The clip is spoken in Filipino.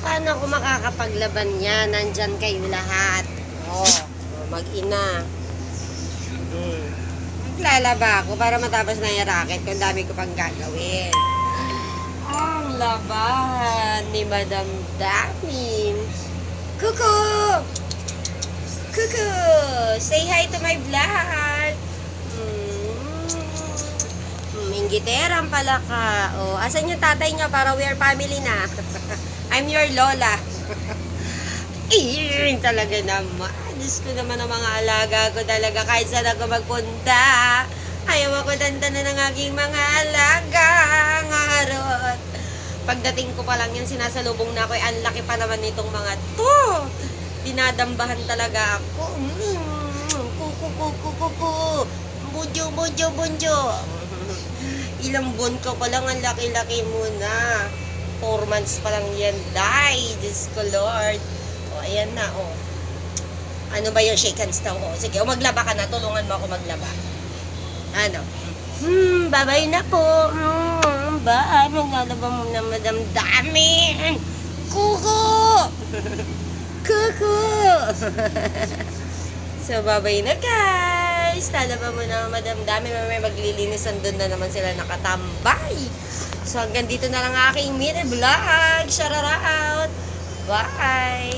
Paano ako makakapaglaban yan? Nandyan kayo lahat. Mag-ina. Maglalaba ako para matapos na yung racket kung dami ko pang gagawin. Ang labahan ni Madam Damin. Kuku! Kuku! Say hi to my vlog! Minggiterang pala ka. Oh, asan yung tatay niya para we are family na? I'm your lola. Talaga naman. Diyos ko naman ang mga alaga ko talaga. Kahit saan ako magpunta, ayaw ako dandanan ng aking mga alaga. Ngarot. Pagdating ko pa lang yan, sinasalubong na ako. Ang laki pa naman nitong mga to. Dinadambahan talaga ako. Kuku. Bunjo. Ilang buwan ka pa lang, ang laki-laki mo na. 4 months pa lang yan, day. Diyos ko, Lord. O, ayan na, o. Ano ba yung shake hands daw? O, sige, o, maglaba ka na. Tulungan mo ako maglaba. Ano? Babay na po. Bye. Maglalaba mo na, Madam Damin. Kuku! So, babay na, guys. Lalaba mo na, Madam Damin. May maglilinis. Andun na naman sila nakatambay. So, hanggang dito na lang aking mini vlog. Shout out. Bye!